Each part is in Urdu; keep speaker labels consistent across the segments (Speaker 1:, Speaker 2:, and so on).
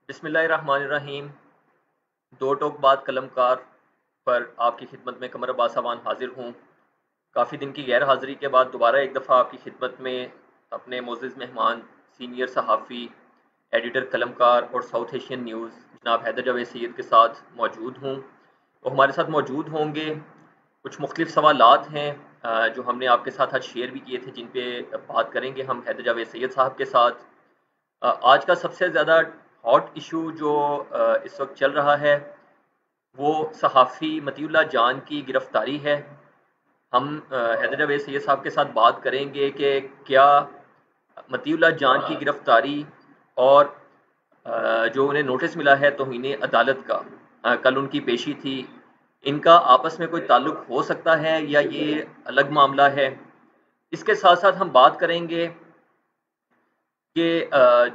Speaker 1: بسم اللہ الرحمن الرحیم۔ دو ٹوک بات قلم کار پر آپ کی خدمت میں قمر عباس امان حاضر ہوں۔ کافی دن کی غیر حاضری کے بعد دوبارہ ایک دفعہ آپ کی خدمت میں اپنے معزز مہمان، سینئر صحافی، ایڈیٹر قلم کار اور ساؤتھ ایشین نیوز جناب حیدر جاوید سید کے ساتھ موجود ہوں۔ وہ ہمارے ساتھ موجود ہوں گے۔ کچھ مختلف سوالات ہیں جو ہم نے آپ کے ساتھ آج شیئر بھی کیے تھے، جن پہ بات کریں گے ہم حیدر جاوید سید صاحب کے ساتھ۔ آج کا سب سے زیادہ ہاٹ ایشو جو اس وقت چل رہا ہے وہ صحافی مطیع اللہ جان کی گرفتاری ہے۔ ہم حیدر جاوید سید صاحب کے ساتھ بات کریں گے کہ کیا مطیع اللہ جان کی گرفتاری اور جو انہیں نوٹس ملا ہے توہین عدالت کا، کل ان کی پیشی تھی، ان کا آپس میں کوئی تعلق ہو سکتا ہے یا یہ الگ معاملہ ہے؟ اس کے ساتھ ساتھ ہم بات کریں گے کہ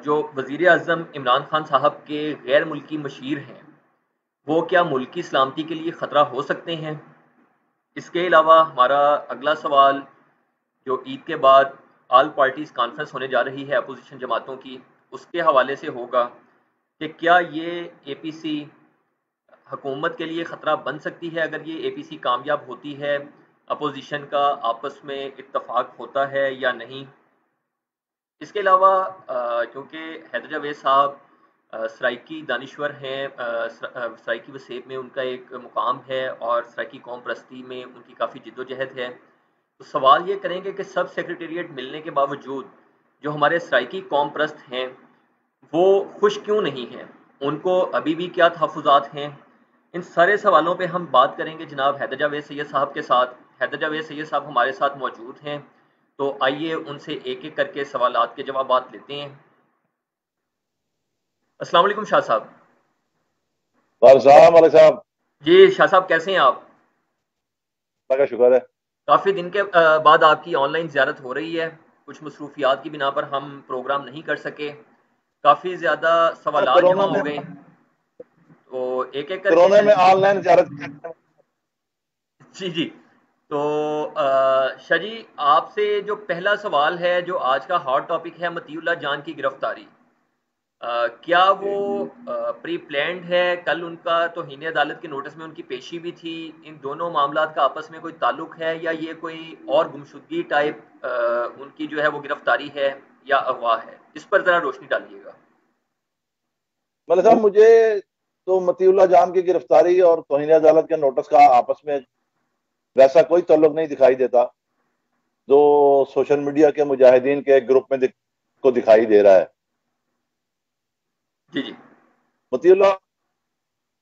Speaker 1: جو وزیر اعظم عمران خان صاحب کے غیر ملکی مشیر ہیں وہ کیا ملکی سلامتی کے لیے خطرہ ہو سکتے ہیں؟ اس کے علاوہ ہمارا اگلا سوال جو عید کے بعد آل پارٹیز کانفرنس ہونے جا رہی ہے اپوزیشن جماعتوں کی، اس کے حوالے سے ہوگا کہ کیا یہ اے پی سی حکومت کے لیے خطرہ بن سکتی ہے اگر یہ اے پی سی کامیاب ہوتی ہے، اپوزیشن کا آپس میں اتفاق ہوتا ہے یا نہیں؟ اس کے علاوہ کیونکہ حیدر جاوید صاحب سرائیکی دانشور ہیں، سرائیکی وسیب میں ان کا ایک مقام ہے اور سرائیکی قوم پرستی میں ان کی کافی جد و جہد ہے، تو سوال یہ کریں گے کہ سب سیکریٹریٹ ملنے کے باوجود جو ہمارے سرائیکی قوم پرست ہیں وہ خوش کیوں نہیں ہیں؟ ان کو ابھی بھی کیا تحفظات ہیں؟ ان سارے سوالوں پہ ہم بات کریں گے جناب حیدر جاوید سید صاحب کے ساتھ۔ حیدر جاوید سید صاحب ہمارے ساتھ موجود ہیں، تو آئیے ان سے ایک ایک کر کے سوالات کے جوابات لیتے ہیں۔ السلام علیکم شاہ صاحب۔
Speaker 2: السلام علیکم صاحب۔
Speaker 1: جی شاہ صاحب، کیسے ہیں آپ؟
Speaker 2: اللہ کا شکر ہے۔
Speaker 1: کافی دن کے بعد آپ کی آن لائن زیارت ہو رہی ہے، کچھ مصروفیات کی بنا پر ہم پروگرام نہیں کر سکے، کافی زیادہ سوالات
Speaker 2: کرونا
Speaker 1: جمع
Speaker 2: میں
Speaker 1: ہو گئے، تو ایک ایک کر کے
Speaker 2: کرونا میں آن لائن زیارت
Speaker 1: جی جی، تو شاہ جی آپ سے جو پہلا سوال ہے، جو آج کا ہاٹ ٹاپک ہے مطیع اللہ جان کی گرفتاری، کیا وہ
Speaker 2: جی
Speaker 1: پری پلانڈ ہے؟ کل ان کا توہین عدالت کے نوٹس میں ان کی پیشی بھی تھی، ان دونوں معاملات کا آپس میں کوئی تعلق ہے یا یہ کوئی اور گمشدگی ٹائپ ان کی جو ہے وہ گرفتاری ہے یا اغوا ہے؟ اس پر ذرا روشنی ڈالیے گا۔
Speaker 2: ملک صاحب، مجھے تو مطیع اللہ جان کی گرفتاری اور توہین عدالت کے نوٹس کا آپس میں ویسا کوئی تعلق نہیں دکھائی دیتا جو سوشل میڈیا کے مجاہدین کے گروپ میں کو دکھائی دے رہا ہے۔
Speaker 1: جی جی
Speaker 2: مطیع اللہ،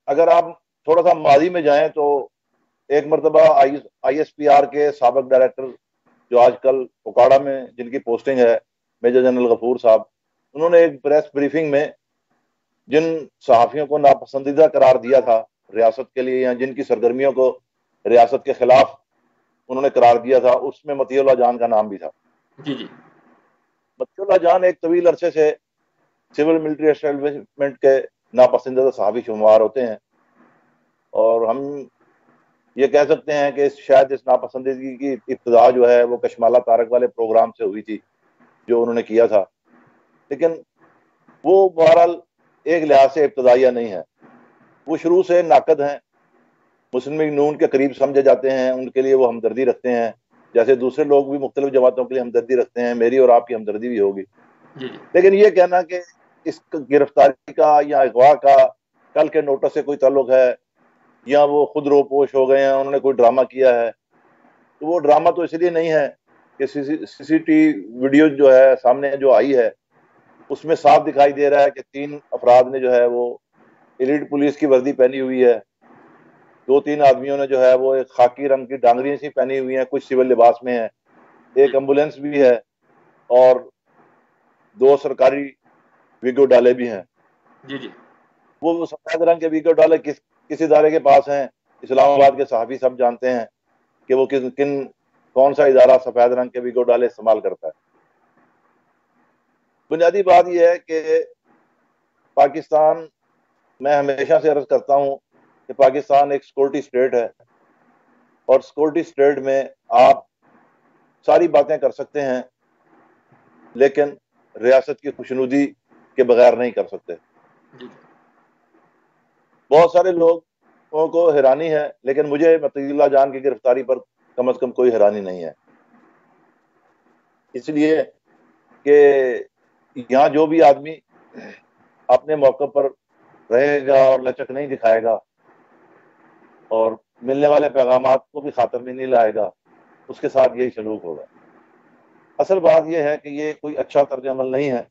Speaker 2: اگر آپ تھوڑا سا ماضی میں جائیں تو ایک مرتبہ آئی ایس پی آر کے سابق ڈائریکٹر جو آج کل اوکاڑا میں جن کی پوسٹنگ ہے، میجر جنرل غفور صاحب، انہوں نے ایک پریس بریفنگ میں جن صحافیوں کو ناپسندیدہ قرار دیا تھا ریاست کے لیے، یا جن کی سرگرمیوں کو ریاست کے خلاف انہوں نے قرار دیا تھا، اس میں مطیع اللہ جان کا نام بھی تھا۔
Speaker 1: جی جی
Speaker 2: مطیع اللہ جان ایک طویل عرصے سے سول ملٹری اسٹیبلشمنٹ کے ناپسندیدہ صحافی شمار ہوتے ہیں، اور ہم یہ کہہ سکتے ہیں کہ شاید اس ناپسندیدگی کی ابتدا جو ہے وہ کشمالہ طارق والے پروگرام سے ہوئی تھی جو انہوں نے کیا تھا، لیکن وہ بہرحال ایک لحاظ سے ابتدائیہ نہیں ہے، وہ شروع سے ناقد ہیں، مسلم لیگ نون کے قریب سمجھے جاتے ہیں، ان کے لیے وہ ہمدردی رکھتے ہیں جیسے دوسرے لوگ بھی مختلف جماعتوں کے لیے ہمدردی رکھتے ہیں، میری اور آپ کی ہمدردی بھی ہوگی۔
Speaker 1: جی جی
Speaker 2: لیکن یہ کہنا کہ اس گرفتاری کا یا اغوا کا کل کے نوٹس سے کوئی تعلق ہے یا وہ خود روپوش ہو گئے ہیں، انہوں نے کوئی ڈرامہ کیا ہے، تو وہ ڈرامہ تو اس لیے نہیں ہے کہ سی سی ٹی ویڈیو جو ہے سامنے جو آئی ہے اس میں صاف دکھائی دے رہا ہے کہ 3 افراد نے جو ہے وہ ایلیٹ پولیس کی وردی پہنی ہوئی ہے، 2-3 آدمیوں نے جو ہے وہ ایک خاکی رنگ کی ڈانگریاں سی پہنی ہوئی ہیں، کچھ سول لباس میں ہیں،
Speaker 1: جی
Speaker 2: ایک ایمبولینس بھی ہے، اور 2 سرکاری ویگو ڈالے بھی ہیں۔
Speaker 1: جی جی
Speaker 2: وہ سفید رنگ کے ویگو ڈالے کس ادارے کے پاس ہیں؟ اسلام آباد کے صحافی سب جانتے ہیں کہ وہ کون سا ادارہ سفید رنگ کے ویگو ڈالے استعمال کرتا ہے۔ بنیادی بات یہ ہے کہ پاکستان، میں ہمیشہ سے عرض کرتا ہوں کہ پاکستان ایک سیکورٹی اسٹیٹ ہے، اور سیکورٹی اسٹیٹ میں آپ ساری باتیں کر سکتے ہیں لیکن ریاست کی خوشنودی کے بغیر نہیں کر سکتے۔
Speaker 1: جی
Speaker 2: بہت سارے لوگوں کو حیرانی ہے، لیکن مجھے مطیع اللہ جان کی گرفتاری پر کم از کم کوئی حیرانی نہیں ہے، اس لیے کہ یہاں جو بھی آدمی اپنے موقع پر رہے گا اور لچک نہیں دکھائے گا اور ملنے والے پیغامات کو بھی خاطر میں نہیں لائے گا، اس کے ساتھ یہی سلوک ہوگا۔ اصل بات یہ ہے کہ یہ کوئی اچھا طرز عمل نہیں ہے،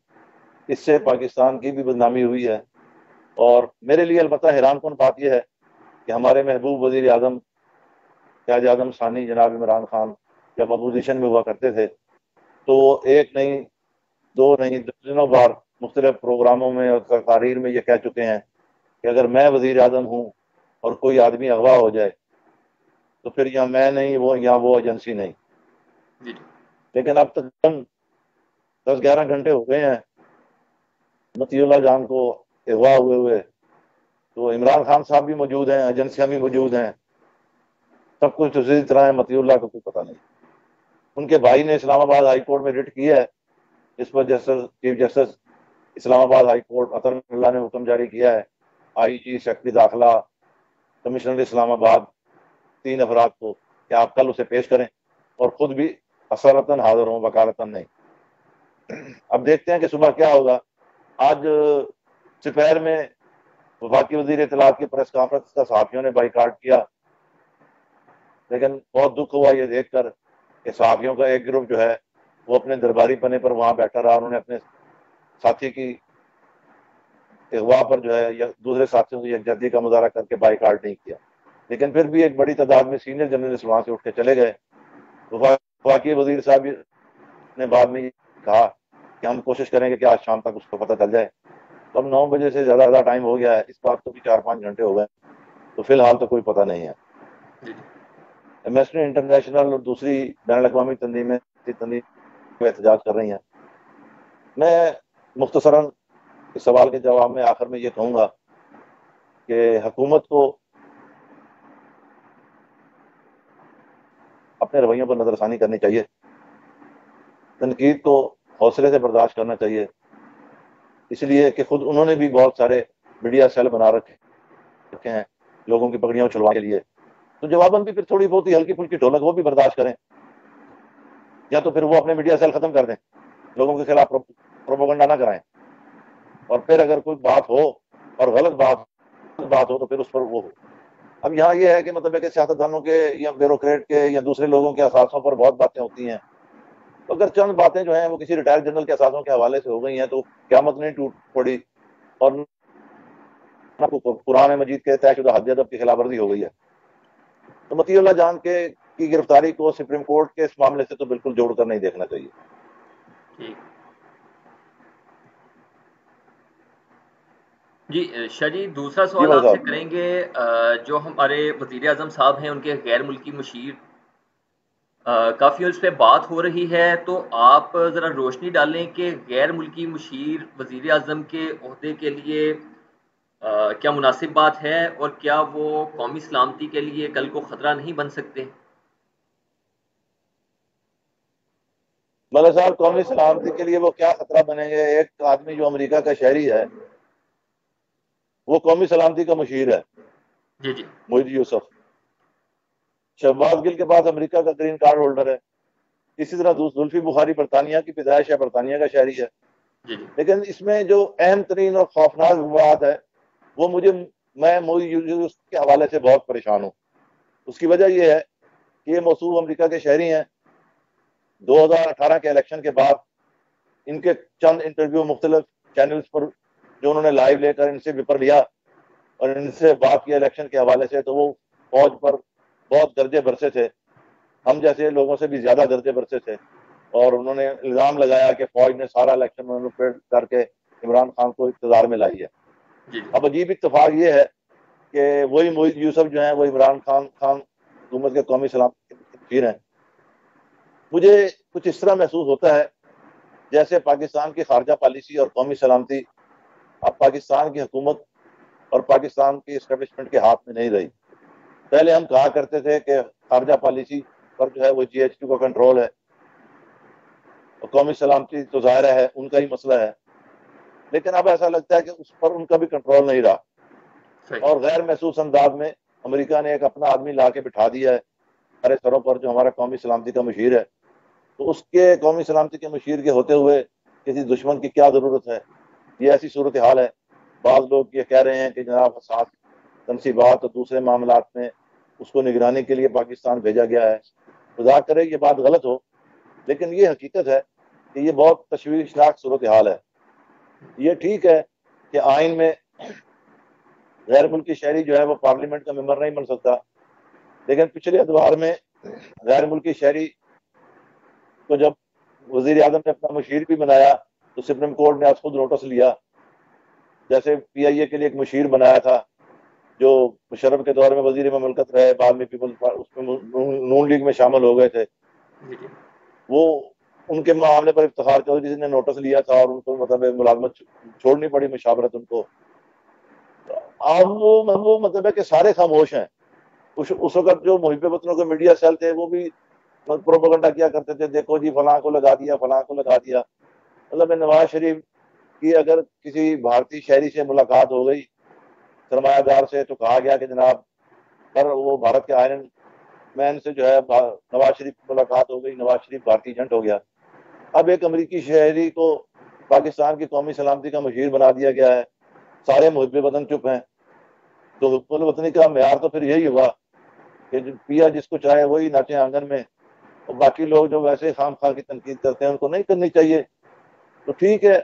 Speaker 2: اس سے پاکستان کی بھی بدنامی ہوئی ہے، اور میرے لیے البتہ حیران کن بات یہ ہے کہ ہمارے محبوب وزیر اعظم قائد اعظم ثانی جناب عمران خان جب اپوزیشن میں ہوا کرتے تھے تو ایک نہیں، دو نہیں، درجنوں بار مختلف پروگراموں میں اور تقاریر میں یہ کہہ چکے ہیں کہ اگر میں وزیر اعظم ہوں اور کوئی آدمی اغوا ہو جائے تو پھر یا میں نہیں یا وہ ایجنسی نہیں۔
Speaker 1: جی
Speaker 2: لیکن اب تک 10-11 گھنٹے ہو گئے ہیں مطیع اللہ جان کو اغوا ہوئے، تو عمران خان صاحب بھی موجود ہیں، ایجنسیاں بھی موجود ہیں، سب کچھ اسی طرح ہے، مطیع اللہ کو کوئی پتہ نہیں۔ ان کے بھائی نے اسلام آباد ہائی کورٹ میں رٹ کیا ہے، جس پر چیف جسٹس اسلام آباد ہائی کورٹ اطہر اللہ نے حکم جاری کیا ہے آئی جی، سیکرٹری داخلہ، کمشنر اسلام آباد، 3 افراد کو کہ آپ کل اسے پیش کریں اور خود بھی اصالتاً حاضر ہوں، وکالتاً نہیں۔ اب دیکھتے ہیں کہ صبح کیا ہوگا۔ آج سپیر میں وفاقی وزیر اطلاعات کی پریس کانفرنس کا صحافیوں نے بائیکاٹ کیا، لیکن بہت دکھ ہوا یہ دیکھ کر کہ صحافیوں کا ایک گروپ جو ہے وہ اپنے درباری پنے پر وہاں بیٹھا رہا، انہوں نے اپنے ساتھی کی اغوا پر جو ہے یا دوسرے ساتھیوں سے یکجہتی کا مظاہرہ کر کے بائیکاٹ نہیں کیا، لیکن پھر بھی ایک بڑی تعداد میں سینئر جرنلسٹ وہاں سے اٹھ کے چلے گئے۔ وفاقی وزیر صاحب نے بعد میں کہا کہ ہم کوشش کریں گے کہ آج شام تک اس کو پتہ چل جائے۔ تو اب 9 بجے سے زیادہ ٹائم ہو گیا ہے، اس بات کو بھی 4-5 گھنٹے ہو گئے، تو فی الحال تو کوئی پتہ نہیں ہے۔ ایمنسٹی انٹرنیشنل اور دوسری بین الاقوامی تنظیمیں احتجاج کر رہی ہیں۔ میں مختصراً اس سوال کے جواب میں آخر میں یہ کہوں گا کہ حکومت کو اپنے رویوں پر نظر ثانی کرنی چاہیے، تنقید کو حوصلے سے برداشت کرنا چاہیے، اس لیے کہ خود انہوں نے بھی بہت سارے میڈیا سیل بنا رکھے ہیں لوگوں کی پگڑیاں اچھلوانے کے لیے، تو جواباً بھی پھر تھوڑی بہت ہی ہلکی پھلکی ڈھولک وہ بھی برداشت کریں، یا تو پھر وہ اپنے میڈیا سیل ختم کر دیں، لوگوں کے خلاف پروپیگنڈا نہ کرائیں، اور پھر اگر کوئی بات ہو اور غلط بات ہو تو پھر اس پر وہ ہو۔ اب یہاں یہ ہے کہ مطلب ہے کہ سیاستدانوں کے یا بیوروکریٹ کے یا دوسرے لوگوں کے اثاثوں پر بہت باتیں ہوتی ہیں، تو اگر چند باتیں جو ہیں وہ کسی ریٹائر جنرل کے اثاثوں کے حوالے سے ہو گئی ہیں تو قیامت نہیں ٹوٹ پڑی، اور قرآن مجید کے طے شدہ حد ادب کی خلاف ورزی ہو گئی ہے۔ تو مطیع اللہ جان کی گرفتاری کو سپریم کورٹ کے اس معاملے سے تو بالکل جوڑ کر نہیں دیکھنا چاہیے۔
Speaker 1: جی شاہ جی، دوسرا
Speaker 2: جی
Speaker 1: سوال
Speaker 2: بھائی
Speaker 1: آپ سے
Speaker 2: صاحب۔
Speaker 1: کریں گے، جو ہمارے وزیر اعظم صاحب ہیں ان کے غیر ملکی مشیر کافی اس پہ بات ہو رہی ہے، تو آپ ذرا روشنی ڈالیں کہ غیر ملکی مشیر وزیر اعظم کے عہدے کے لیے کیا مناسب بات ہے، اور کیا وہ قومی سلامتی کے لیے کل کو خطرہ نہیں بن سکتے؟
Speaker 2: ملک صاحب، قومی سلامتی کے لیے وہ کیا خطرہ بنیں گے؟ ایک آدمی جو امریکہ کا شہری ہے وہ قومی سلامتی کا مشیر ہے،
Speaker 1: جی جی
Speaker 2: محی یوسف۔ شہباز گل کے پاس امریکہ کا گرین کارڈ ہولڈر ہے، اسی طرح زلفی بخاری برطانیہ کی پیدائش ہے، برطانیہ کا شہری ہے،
Speaker 1: جی جی
Speaker 2: لیکن اس میں جو اہم ترین اور خوفناک بات ہے وہ میں محی یوسف کے حوالے سے بہت پریشان ہوں۔ اس کی وجہ یہ ہے کہ یہ موصوف امریکہ کے شہری ہیں، 2018 کے الیکشن کے بعد ان کے چند انٹرویو مختلف چینلز پر جو انہوں نے لائیو لے کر ان سے پیپر لیا اور ان سے بات کی الیکشن کے حوالے سے، تو وہ فوج پر بہت درجے برسے تھے، ہم جیسے لوگوں سے بھی زیادہ درجے برسے تھے، اور انہوں نے الزام لگایا کہ فوج نے سارا الیکشن مینوپولیٹ کر کے عمران خان کو اقتدار میں لائی ہے۔
Speaker 1: جی
Speaker 2: اب عجیب اتفاق یہ ہے کہ وہی محی یوسف جو ہیں وہ عمران خان حکومت کے قومی سلامتی کے مشیر ہیں۔ مجھے کچھ اس طرح محسوس ہوتا ہے جیسے پاکستان کی خارجہ پالیسی اور قومی سلامتی اب پاکستان کی حکومت اور پاکستان کی اسٹیبلشمنٹ کے ہاتھ میں نہیں رہی۔ پہلے ہم کہا کرتے تھے کہ خارجہ پالیسی پر جو ہے وہ GHQ کا کنٹرول ہے، اور قومی سلامتی تو ظاہر ہے ان کا ہی مسئلہ ہے، لیکن اب ایسا لگتا ہے کہ اس پر ان کا بھی کنٹرول نہیں رہا،
Speaker 1: صحیح.
Speaker 2: اور غیر محسوس انداز میں امریکہ نے ایک اپنا آدمی لا کے بٹھا دیا ہے ہمارے سروں پر، جو ہمارا قومی سلامتی کا مشیر ہے. تو اس کے قومی سلامتی کے مشیر کے ہوتے ہوئے کسی دشمن کی کیا ضرورت ہے؟ یہ ایسی صورتحال ہے. بعض لوگ یہ کہہ رہے ہیں کہ جناب ساتھ تنصیبات اور دوسرے معاملات میں اس کو نگرانی کے لیے پاکستان بھیجا گیا ہے. خدا کرے یہ بات غلط ہو، لیکن یہ حقیقت ہے کہ یہ بہت تشویشناک صورتحال ہے. یہ ٹھیک ہے کہ آئین میں غیر ملکی شہری جو ہے وہ پارلیمنٹ کا ممبر نہیں بن سکتا، لیکن پچھلے ادوار میں غیر ملکی شہری کو جب وزیر اعظم نے اپنا مشیر بھی بنایا تو سپریم کورٹ نے آج خود نوٹس لیا. جیسے پی آئی اے کے لیے ایک مشیر بنایا تھا جو مشرف کے دور میں وزیر مملکت رہے، بعد میں اس میں نون لیگ میں شامل ہو گئے تھے.
Speaker 1: جی جی.
Speaker 2: وہ ان کے معاملے پر افتخار چودھری نے نوٹس لیا تھا اور ان کو مطلب ملازمت چھوڑنی پڑی، مشاورت ان کو. اب وہ مطلب ہے کہ سارے خاموش ہیں. اس وقت جو محب وطنوں کے میڈیا سیل تھے وہ بھی پروپیگنڈا کیا کرتے تھے، دیکھو جی فلاں کو لگا دیا، فلاں کو لگا دیا. مطلب نواز شریف کی اگر کسی بھارتی شہری سے ملاقات ہو گئی سرمایہ دار سے تو کہا گیا کہ جناب پر وہ بھارت کے آئرن مین سے جو ہے نواز شریف کی ملاقات ہو گئی، نواز شریف بھارتی ایجنٹ ہو گیا. اب ایک امریکی شہری کو پاکستان کی قومی سلامتی کا مشیر بنا دیا گیا ہے، سارے محب وطن چپ ہیں. تو حب الوطنی کا معیار تو پھر یہی ہوا کہ پیا جس کو چاہے وہی ناچے آنگن میں، اور باقی لوگ جو ویسے خام خواہ کی تنقید کرتے ہیں ان کو نہیں کرنی چاہیے. تو ٹھیک ہے،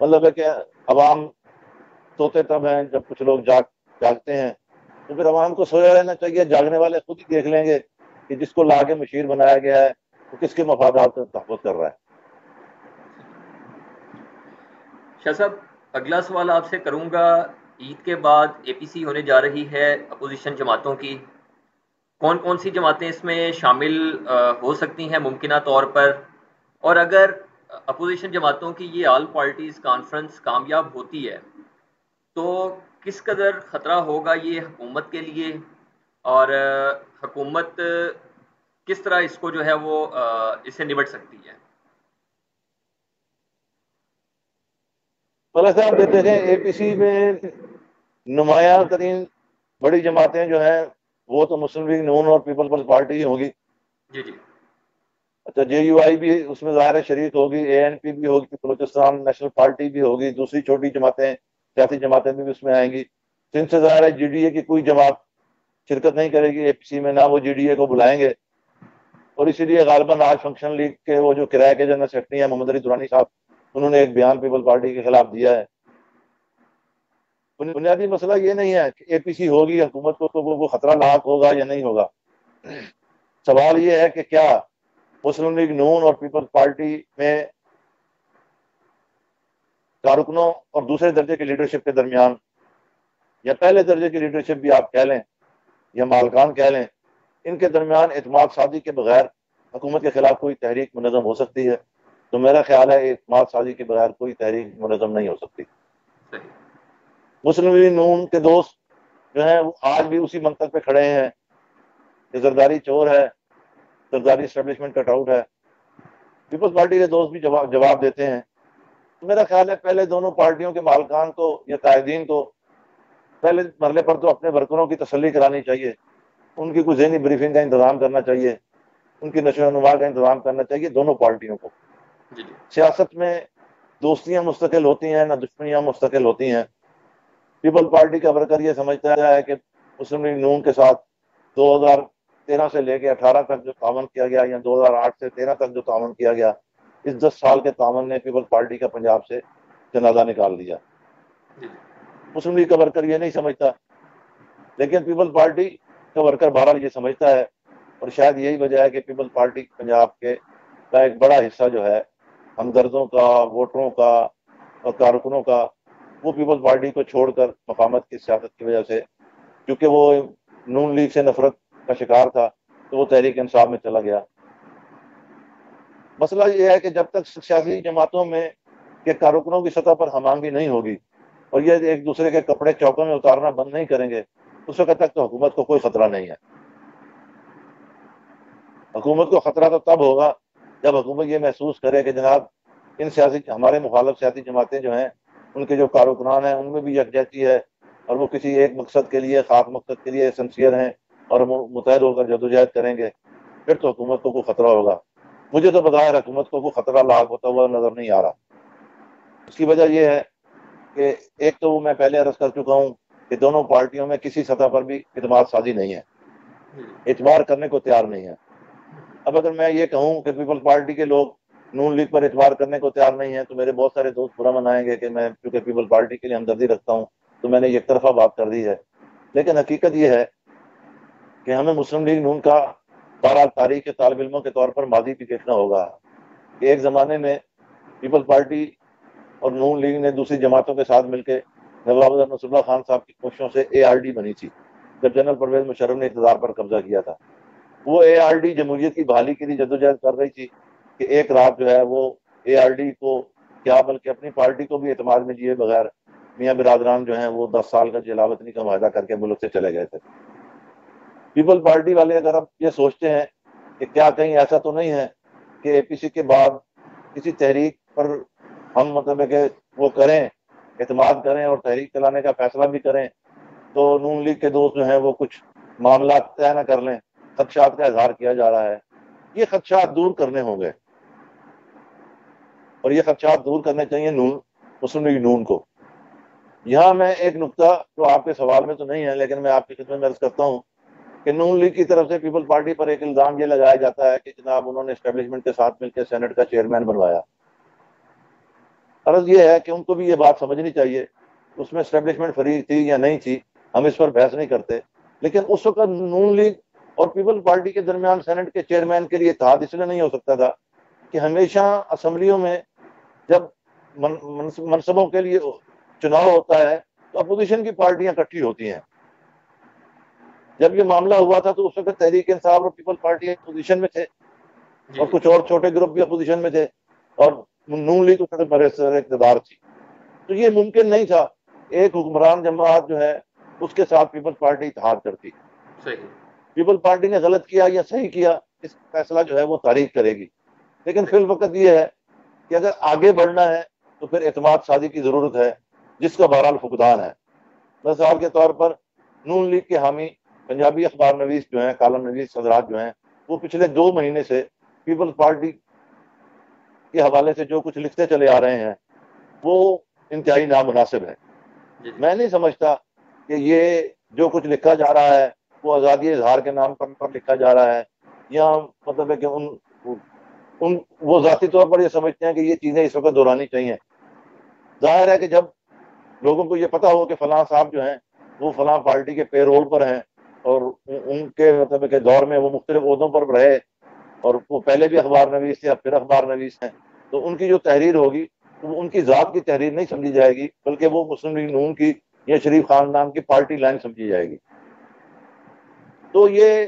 Speaker 2: مطلب ہے کہ عوام سوتے تب ہیں جب کچھ لوگ جاگتے ہیں، تو پھر عوام کو سویا رہنا چاہیے. جاگنے والے خود ہی دیکھ لیں گے کہ جس کو لا کے مشیر بنایا گیا ہے وہ کس کے مفادات کا تحفظ کر رہا ہے.
Speaker 1: شاہ صاحب، اگلا سوال آپ سے کروں گا. عید کے بعد اے پی سی ہونے جا رہی ہے اپوزیشن جماعتوں کی. کون کون سی جماعتیں اس میں شامل ہو سکتی ہیں ممکنہ طور پر؟ اور اگر اپوزیشن جماعتوں کی یہ آل پارٹیز کانفرنس کامیاب ہوتی ہے تو کس قدر خطرہ ہوگا یہ حکومت کے لیے، اور حکومت کس طرح اس کو جو ہے وہ اسے نمٹ سکتی ہے؟
Speaker 2: ملک صاحب دیتے ہیں اے پی سی میں نمایاں ترین بڑی جماعتیں جو ہیں وہ تو مسلم لیگ نون اور پیپلز پارٹی ہی ہوگی.
Speaker 1: جی جی.
Speaker 2: اچھا، جے یو آئی بھی اس میں ظاہر شریک ہوگی، اے این پی بھی ہوگی، بلوچستان نیشنل پارٹی بھی ہوگی، دوسری چھوٹی جماعتیں سیاسی جماعتیں بھی اس میں آئیں گی. ان سے ظاہر ہے جی ڈی اے کی کوئی جماعت شرکت نہیں کرے گی اے پی سی میں، نہ وہ جی ڈی اے کو بلائیں گے. اور اسی لیے غالباً آج فنکشن لیگ کے وہ جو کرایہ کے جنرل سیکرٹری ہیں محمد علی دورانی صاحب، انہوں نے ایک بیان پیپل پارٹی کے خلاف دیا ہے. بنیادی مسئلہ یہ نہیں ہے کہ اے پی سی ہوگی حکومت کو تو وہ خطرہ لاحق ہوگا یا نہیں ہوگا. سوال یہ ہے کہ کیا مسلم لیگ نون اور پیپلز پارٹی میں کارکنوں اور دوسرے درجے کی لیڈرشپ کے درمیان، یا پہلے درجے کی لیڈرشپ بھی آپ کہہ لیں یا مالکان کہہ لیں، ان کے درمیان اعتماد سازی کے بغیر حکومت کے خلاف کوئی تحریک منظم ہو سکتی ہے؟ تو میرا خیال ہے اعتماد سازی کے بغیر کوئی تحریک منظم نہیں ہو سکتی. مسلم لیگ نون کے دوست جو ہیں وہ آج بھی اسی منطق پہ کھڑے ہیں کہ زرداری چور ہے، زرداری اسٹیبلشمنٹ کٹ آؤٹ ہے. پیپلز پارٹی کے دوست بھی جواب دیتے ہیں. میرا خیال ہے پہلے دونوں پارٹیوں کے مالکان کو یا قائدین کو پہلے مرحلے پر تو اپنے ورکروں کی تسلی کرانی چاہیے، ان کی کوئی ذہنی بریفنگ کا انتظام کرنا چاہیے، ان کی نشو و نما کا انتظام کرنا چاہیے دونوں پارٹیوں کو. سیاست میں دوستیاں مستقل ہوتی ہیں، نہ دشمنیاں مستقل ہوتی ہیں. پیپل پارٹی کا ورکر یہ سمجھتا ہے کہ مسلم لیگ نون کے ساتھ 2013 سے لے کے 18 تک جو تعاون کیا گیا یا 2008 سے 13 تک جو تعاون کیا گیا، اس 10 سال کے تعاون نے پیپل پارٹی کا پنجاب سے جنازہ نکال دیا. مسلم لیگ کا ورکر یہ نہیں سمجھتا، لیکن پیپل پارٹی کا ورکر بہرحال یہ سمجھتا ہے. اور شاید یہی وجہ ہے کہ پیپل پارٹی پنجاب کا ایک بڑا حصہ جو ہے ہمدردوں کا، ووٹروں کا اور کارکنوں کا، وہ پیپل پارٹی کو چھوڑ کر مفاہمت کی سیاست کی وجہ سے، کیونکہ وہ نون لیگ سے نفرت کا شکار تھا، تو وہ تحریک انصاف میں چلا گیا. مسئلہ یہ ہے کہ جب تک سیاسی جماعتوں میں کے کارکنوں کی سطح پر ہم آہنگی نہیں ہوگی اور یہ ایک دوسرے کے کپڑے چوکوں میں اتارنا بند نہیں کریں گے، اس وقت تک تو حکومت کو کوئی خطرہ نہیں ہے. حکومت کو خطرہ تو تب ہوگا جب حکومت یہ محسوس کرے کہ جناب ان سیاسی ہمارے مخالف سیاسی جماعتیں جو ہیں ان کے جو کارکنان ہیں ان میں بھی یکجہتی ہے اور وہ کسی ایک مقصد کے لیے خاص مقصد کے لیے سنسیئر ہیں اور متحد ہو کر جدوجہد کریں گے پھر تو حکومت کو کوئی خطرہ ہوگا. مجھے تو بظاہر حکومت کو کوئی خطرہ لاحق ہوتا ہوا نظر نہیں آ رہا. اس کی وجہ یہ ہے کہ ایک تو میں پہلے عرض کر چکا ہوں کہ دونوں پارٹیوں میں کسی سطح پر بھی اعتماد سازی نہیں ہے, اعتبار کرنے کو تیار نہیں ہے. اب اگر میں یہ کہوں کہ پیپلز پارٹی کے لوگ نون لیگ پر اعتبار کرنے کو تیار نہیں ہیں تو میرے بہت سارے دوست برا منائیں گے کہ میں چونکہ پیپلز پارٹی کے لیے ہمدردی رکھتا ہوں تو میں نے یک طرفہ بات کر دی ہے. لیکن حقیقت یہ ہے کہ ہمیں مسلم لیگ نون کا بہرحال تاریخ کے طالب علموں کے طور پر ماضی بھی دیکھنا ہوگا کہ ایک زمانے میں پیپلز پارٹی اور نون لیگ نے دوسری جماعتوں کے ساتھ مل کے نواب نصر اللہ خان صاحب کی کوششوں سے ARD بنی تھی جب جنرل پرویز مشرف نے اقتدار پر قبضہ کیا تھا. وہ ARD جمہوریت کی بحالی کے لیے جدوجہد کر رہی تھی کہ ایک رات جو ہے وہ ARD کو کیا بلکہ اپنی پارٹی کو بھی اعتماد میں لیے بغیر میاں برادران جو ہیں وہ 10 سال کا جلاوطنی کا معاہدہ کر کے ملک سے چلے گئے تھے. پیپل پارٹی والے اگر اب یہ سوچتے ہیں کہ کیا کہیں ایسا تو نہیں ہے کہ APC کے بعد کسی تحریک پر ہم مطلب ہے کہ وہ کریں, اعتماد کریں اور تحریک چلانے کا فیصلہ بھی کریں تو نون لیگ کے دوست جو ہیں وہ کچھ معاملات طے نہ کر لیں. خدشات کا اظہار کیا جا رہا ہے, یہ خدشات دور کرنے ہوں گے اور یہ خدشات دور کرنے چاہیے مسلم لیگ نون کو. یہاں میں ایک نقطہ جو آپ کے سوال میں تو نہیں ہے لیکن میں آپ کی خدمت میں عرض کرتا ہوں کہ نون لیگ کی طرف سے پیپل پارٹی پر ایک الزام یہ لگایا جاتا ہے کہ جناب انہوں نے اسٹیبلشمنٹ کے ساتھ مل کے سینٹ کا چیئرمین بنوایا. عرض یہ ہے کہ ان کو بھی یہ بات سمجھنی چاہیے اس میں اسٹیبلشمنٹ فریق تھی یا نہیں تھی, ہم اس پر بحث نہیں کرتے, لیکن اس وقت نون لیگ اور پیپل پارٹی کے درمیان سینٹ کے چیئرمین کے لیے اتحاد اس لیے نہیں ہو سکتا تھا کہ ہمیشہ اسمبلیوں میں جب منصبوں کے لیے چناؤ ہوتا ہے تو اپوزیشن کی پارٹیاں اکٹھی ہوتی ہیں. جب یہ معاملہ ہوا تھا تو اس وقت تحریک انصاف اور پیپل پارٹی اپوزیشن میں تھے اور کچھ اور چھوٹے گروپ بھی اپوزیشن میں تھے اور نون لیگ اس وقت بڑے سر اقتدار تھی. تو یہ ممکن نہیں تھا ایک حکمران جماعت جو ہے اس کے ساتھ پیپل پارٹی اتحاد کرتی. پیپل پارٹی نے غلط کیا یا صحیح کیا اس فیصلہ جو ہے وہ تاریخ کرے گی, لیکن فی الوقت یہ ہے کہ اگر آگے بڑھنا ہے تو پھر اعتماد سازی کی ضرورت ہے جس کا بہرحال فقدان ہے. مثال کے طور پر نون لیگ کے حامی پنجابی اخبار نویس جو ہیں, کالم نویس حضرات جو ہیں, وہ پچھلے 2 مہینے سے پیپلز پارٹی کے حوالے سے جو کچھ لکھتے چلے آ رہے ہیں وہ انتہائی نامناسب ہے. میں نہیں سمجھتا کہ یہ جو کچھ لکھا جا رہا ہے وہ آزادی اظہار کے نام پر لکھا جا رہا ہے یا مطلب ہے کہ وہ ذاتی طور پر یہ سمجھتے ہیں کہ یہ چیزیں اس وقت دہرانی چاہیے. ظاہر ہے کہ جب لوگوں کو یہ پتا ہو کہ فلاں صاحب جو ہیں وہ فلاں پارٹی کے پے رول پر ہیں اور ان کے مطلب کہ دور میں وہ مختلف عہدوں پر رہے اور وہ پہلے بھی اخبار نویس تھے اب پھر اخبار نویس ہیں, تو ان کی جو تحریر ہوگی وہ ان کی ذات کی تحریر نہیں سمجھی جائے گی بلکہ وہ مسلم لیگ نون کی یا شریف خاندان کی پارٹی لائن سمجھی جائے گی. تو یہ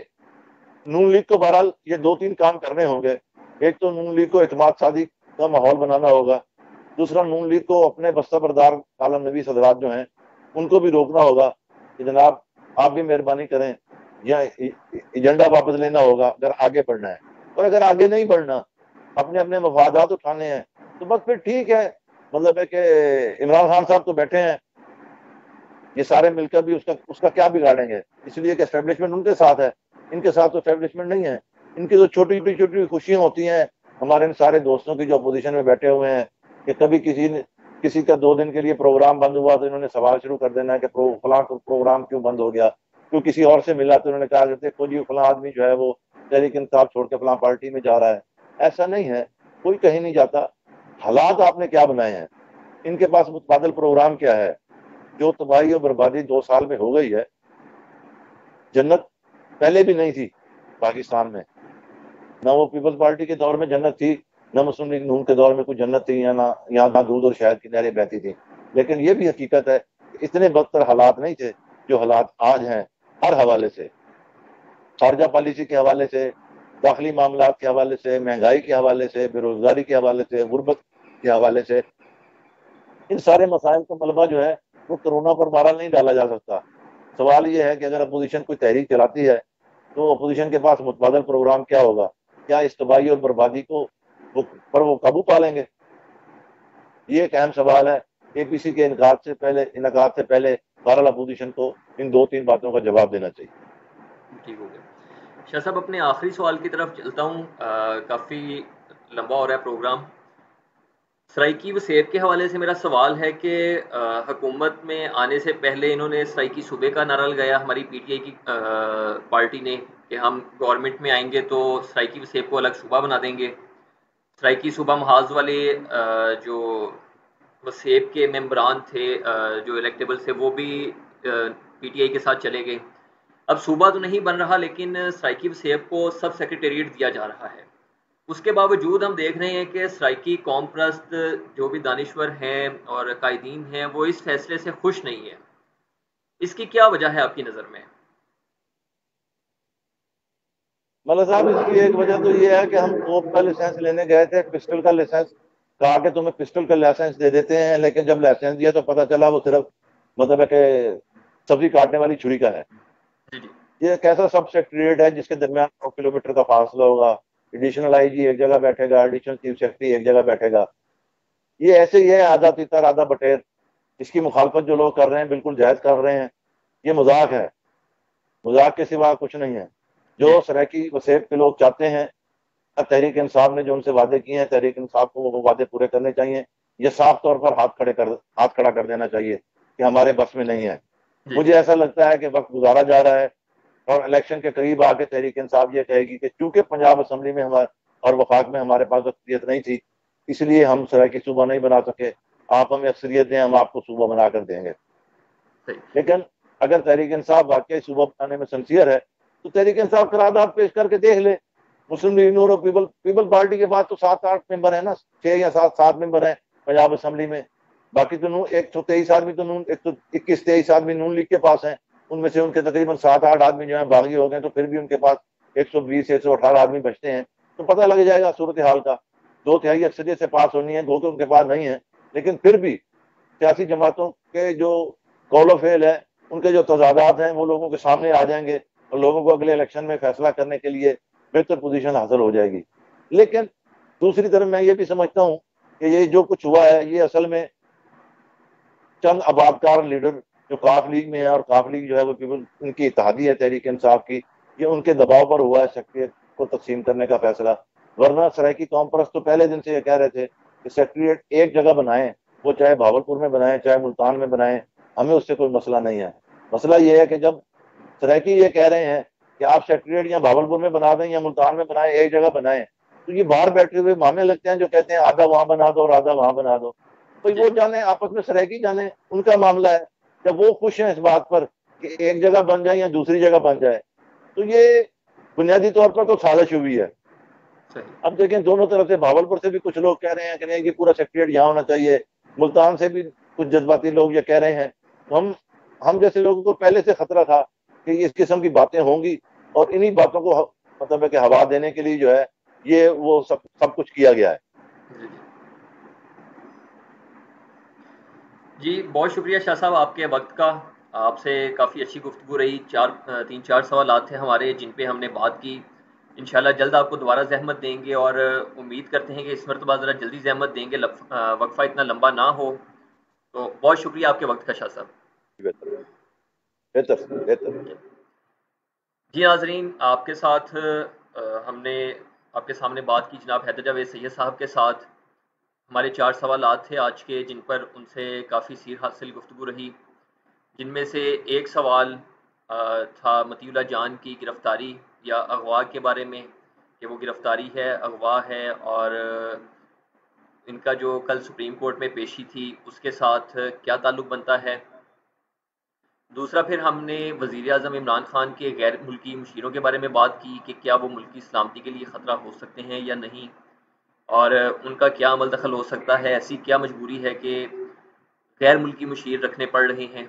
Speaker 2: نون لیگ کو بہرحال یہ 2-3 کام کرنے ہوں گے. ایک تو نون لیگ کو اعتماد سازی کا ماحول بنانا ہوگا, دوسرا نون لیگ کو اپنے بستہ بردار کالم نویس حضرات جو ہیں ان کو بھی روکنا ہوگا کہ جناب آپ بھی مہربانی کریں یا ایجنڈا واپس لینا ہوگا اگر آگے بڑھنا ہے. اور اگر آگے نہیں بڑھنا, اپنے مفادات اٹھانے ہیں تو بس پھر ٹھیک ہے, مطلب ہے کہ عمران خان صاحب تو بیٹھے ہیں, یہ سارے مل کر بھی اس کا کیا بگاڑیں گے, اس لیے کہ اسٹیبلشمنٹ ان کے ساتھ ہے, ان کے ساتھ تو اسٹیبلشمنٹ نہیں ہے. ان کی جو چھوٹی خوشیاں ہوتی ہیں ہمارے ان سارے دوستوں کی جو اپوزیشن میں بیٹھے ہوئے ہیں کہ کبھی کسی کا 2 دن کے لیے پروگرام بند ہوا تو انہوں نے سوال شروع کر دینا ہے کہ فلاں پروگرام کیوں بند ہو گیا, کیوں کسی اور سے ملا تو انہوں نے کہا کہ دیکھو جی فلاں آدمی جو ہے وہ تحریک انصاف چھوڑ کے فلاں پارٹی میں جا رہا ہے. ایسا نہیں ہے, کوئی کہیں نہیں جاتا. حالات آپ نے کیا بنائے ہیں, ان کے پاس متبادل پروگرام کیا ہے. جو تباہی اور بربادی 2 سال میں ہو گئی ہے, جنت پہلے بھی نہیں تھی پاکستان میں, نہ وہ پیپلز پارٹی کے دور میں جنت تھی, نہ مسلم لیگ نون کے دور میں کوئی جنت تھی, یا نہ یہاں دودھ اور شہد کی نہریں بہتی تھیں. لیکن یہ بھی حقیقت ہے کہ اتنے بدتر حالات نہیں تھے جو حالات آج ہیں, ہر حوالے سے, خارجہ پالیسی کے حوالے سے, داخلی معاملات کے حوالے سے, مہنگائی کے حوالے سے, بے روزگاری کے حوالے سے, غربت کے حوالے سے. ان سارے مسائل کا ملبہ جو ہے وہ کرونا پر بہرحال نہیں ڈالا جا سکتا. سوال یہ ہے کہ اگر اپوزیشن کوئی تحریک چلاتی ہے تو اپوزیشن کے پاس متبادل پروگرام کیا ہوگا, کیا اس تباہی اور بربادی کو پر وہ قابو پا لیں گے. یہ ایک اہم سوال ہے. اے پی سی کے انعقاد سے پہلے فارغ اپوزیشن کو ان 2-3 باتوں کا جواب دینا چاہیے.
Speaker 1: ٹھیک ہو گیا. شاہ صاحب اپنے آخری سوال کی طرف چلتا ہوں. کافی لمبا ہو رہا ہے پروگرام. سرائیکی وسیب کے حوالے سے میرا سوال ہے کہ حکومت میں آنے سے پہلے انہوں نے سرائیکی صوبے کا نعرہ لگایا ہماری پی ٹی آئی کی پارٹی نے کہ ہم گورنمنٹ میں آئیں گے تو سرائیکی وسیب کو الگ صوبہ بنا دیں گے. سرائیکی صوبہ محاذ والے جو وسیب کے ممبران تھے جو الیکٹیبل تھے وہ بھی پی ٹی آئی کے ساتھ چلے گئے. اب صوبہ تو نہیں بن رہا لیکن سرائیکی وسیب کو سب سیکریٹریٹ دیا جا رہا ہے. اس کے باوجود ہم دیکھ رہے ہیں کہ سرائیکی قوم پرست جو بھی دانشور ہیں اور قائدین ہیں وہ اس فیصلے سے خوش نہیں ہیں. اس کی کیا وجہ ہے آپ کی نظر میں؟
Speaker 2: ملک صاحب اس کی ایک وجہ تو یہ ہے کہ ہم توپ کا لائسنس لینے گئے تھے, پسٹل کا لائسنس کہا کہ تمہیں پسٹل کا لائسنس دے دیتے ہیں, لیکن جب لائسنس دیا تو پتہ چلا وہ صرف مطلب ہے کہ سبزی کاٹنے والی چھری کا ہے. یہ کیسا سب سیکریٹریٹ ہے جس کے درمیان 9 کلومیٹر کا فاصلہ ہوگا, ایڈیشنل آئی جی ایک جگہ بیٹھے گا, ایڈیشنل چیف سیکرٹری ایک جگہ بیٹھے گا. یہ ایسے ہی ہے آدھا تیتر آدھا بٹیر. اس کی مخالفت جو لوگ کر رہے ہیں بالکل جائز کر رہے ہیں. یہ مذاق ہے, مذاق کے سوا کچھ نہیں ہے. جو سرائیکی وسیب کے لوگ چاہتے ہیں, تحریک انصاف نے جو ان سے وعدے کیے ہیں, تحریک انصاف کو وہ وعدے پورے کرنے چاہیے. یہ صاف طور پر ہاتھ کھڑا کر دینا چاہیے کہ ہمارے بس میں نہیں ہے. مجھے ایسا لگتا ہے کہ وقت گزارا جا رہا ہے اور الیکشن کے قریب آ کے تحریک انصاف یہ کہے گی کہ چونکہ پنجاب اسمبلی میں اور وفاق میں ہمارے پاس اکثریت نہیں تھی اس لیے ہم سرائیکی صوبہ نہیں بنا سکے, آپ ہمیں اکثریت دیں, ہم آپ کو صوبہ بنا کر دیں گے. لیکن اگر تحریک انصاف واقعی صوبہ بنانے میں سنسیئر ہے تو تحریک انصاف قرارداد پیش کر کے دیکھ لے. مسلم لیگ نور اور پیپل پارٹی کے بعد تو 7-8 ممبر ہیں نا, 6 یا 7 ممبر ہیں پنجاب اسمبلی میں. باقی تو 123 آدمی تو 21-23 آدمی نون لیگ کے پاس ہیں. ان میں سے ان کے تقریباً 7-8 آدمی جو ہیں باغی ہو گئے, تو پھر بھی ان کے پاس 120-118 آدمی بچتے ہیں. تو پتہ لگ جائے گا صورتحال کا. 2/3 اکثریت سے پاس ہونی ہے, 2 تو ان کے پاس نہیں ہے. لیکن پھر بھی سیاسی جماعتوں کے جو قول و فعل ہے, ان کے جو تضادات ہیں, وہ لوگوں کے سامنے آ جائیں گے اور لوگوں کو اگلے الیکشن میں فیصلہ کرنے کے لیے بہتر پوزیشن حاصل ہو جائے گی. لیکن دوسری طرف میں یہ بھی سمجھتا ہوں کہ یہ جو کچھ ہوا ہے یہ اصل میں چند آبادکار لیڈر جو کاف لیگ میں ہے, اور کاف لیگ جو ہے وہ ان کی اتحادی ہے تحریک انصاف کی, یہ ان کے دباؤ پر ہوا ہے سیکریٹریٹ کو تقسیم کرنے کا فیصلہ. ورنہ سرائیکی قوم پرست تو پہلے دن سے یہ کہہ رہے تھے کہ سیکریٹریٹ ایک جگہ بنائیں, وہ چاہے بھاولپور میں بنائیں چاہے ملتان میں بنائیں, ہمیں اس سے کوئی مسئلہ نہیں ہے. مسئلہ یہ ہے کہ جب سرائیکی یہ کہہ رہے ہیں کہ آپ سیکریٹریٹ یا بھاولپور میں بنا دیں یا ملتان میں بنائیں, ایک جگہ بنائیں, تو یہ باہر بیٹھے ہوئے مامے لگتے ہیں جو کہتے ہیں آدھا وہاں بنا دو اور آدھا وہاں بنا دو. تو وہ جانے آپس میں سرائیکی جانے, ان کا معاملہ ہے. جب وہ خوش ہیں اس بات پر کہ ایک جگہ بن جائے یا دوسری جگہ بن جائے, تو یہ بنیادی طور پر تو سازش ہوئی ہے. اب دیکھیں دونوں طرف سے, بھاولپور سے بھی کچھ لوگ کہہ رہے ہیں کہ نہیں کہ پورا سیکریٹریٹ یہاں ہونا چاہیے, ملتان سے بھی کچھ جذباتی لوگ یہ کہہ رہے ہیں. تو ہم جیسے لوگوں کو پہلے سے خطرہ تھا کہ اس قسم کی باتیں ہوں گی, اور انہی باتوں کو مطلب ہے کہ ہوا دینے کے لیے جو ہے یہ وہ سب کچھ کیا گیا ہے.
Speaker 1: جی بہت شکریہ شاہ صاحب آپ کے وقت کا. آپ سے کافی اچھی گفتگو رہی. 3-4 سوالات تھے ہمارے جن پہ ہم نے بات کی. انشاءاللہ جلد آپ کو دوبارہ زحمت دیں گے, اور امید کرتے ہیں کہ اس مرتبہ ذرا جلدی زحمت دیں گے, وقفہ اتنا لمبا نہ ہو. تو بہت شکریہ آپ کے وقت کا شاہ صاحب.
Speaker 2: بہتر.
Speaker 1: جی ناظرین, آپ کے ساتھ ہم نے آپ کے سامنے بات کی جناب حیدر جاوید سید صاحب کے ساتھ. ہمارے 4 سوالات تھے آج کے جن پر ان سے کافی سیر حاصل گفتگو رہی, جن میں سے ایک سوال تھا مطیع اللہ جان کی گرفتاری یا اغوا کے بارے میں, کہ وہ گرفتاری ہے, اغوا ہے, اور ان کا جو کل سپریم کورٹ میں پیشی تھی اس کے ساتھ کیا تعلق بنتا ہے. دوسرا پھر ہم نے وزیر اعظم عمران خان کے غیر ملکی مشیروں کے بارے میں بات کی کہ کیا وہ ملکی سلامتی کے لیے خطرہ ہو سکتے ہیں یا نہیں, اور ان کا کیا عمل دخل ہو سکتا ہے, ایسی کیا مجبوری ہے کہ غیر ملکی مشیر رکھنے پڑ رہے ہیں.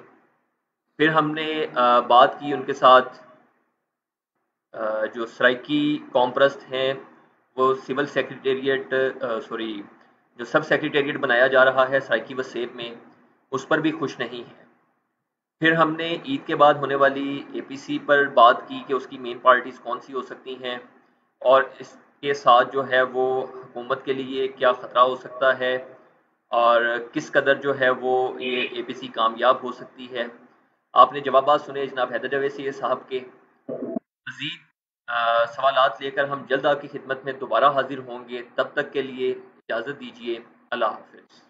Speaker 1: پھر ہم نے بات کی ان کے ساتھ جو سرائیکی قوم پرست ہیں وہ سول سیکریٹریٹ جو سب سیکریٹریٹ بنایا جا رہا ہے سرائیکی وسیب میں, اس پر بھی خوش نہیں ہے. پھر ہم نے عید کے بعد ہونے والی اے پی سی پر بات کی کہ اس کی مین پارٹیز کون سی ہو سکتی ہیں, اور اس کے ساتھ جو ہے وہ حکومت کے لیے کیا خطرہ ہو سکتا ہے, اور کس قدر جو ہے وہ یہ اے پی سی کامیاب ہو سکتی ہے. آپ نے جوابات سنے جناب حیدر جویسی صاحب کے. مزید سوالات لے کر ہم جلد آپ کی خدمت میں دوبارہ حاضر ہوں گے. تب تک کے لیے اجازت دیجیے. اللہ حافظ.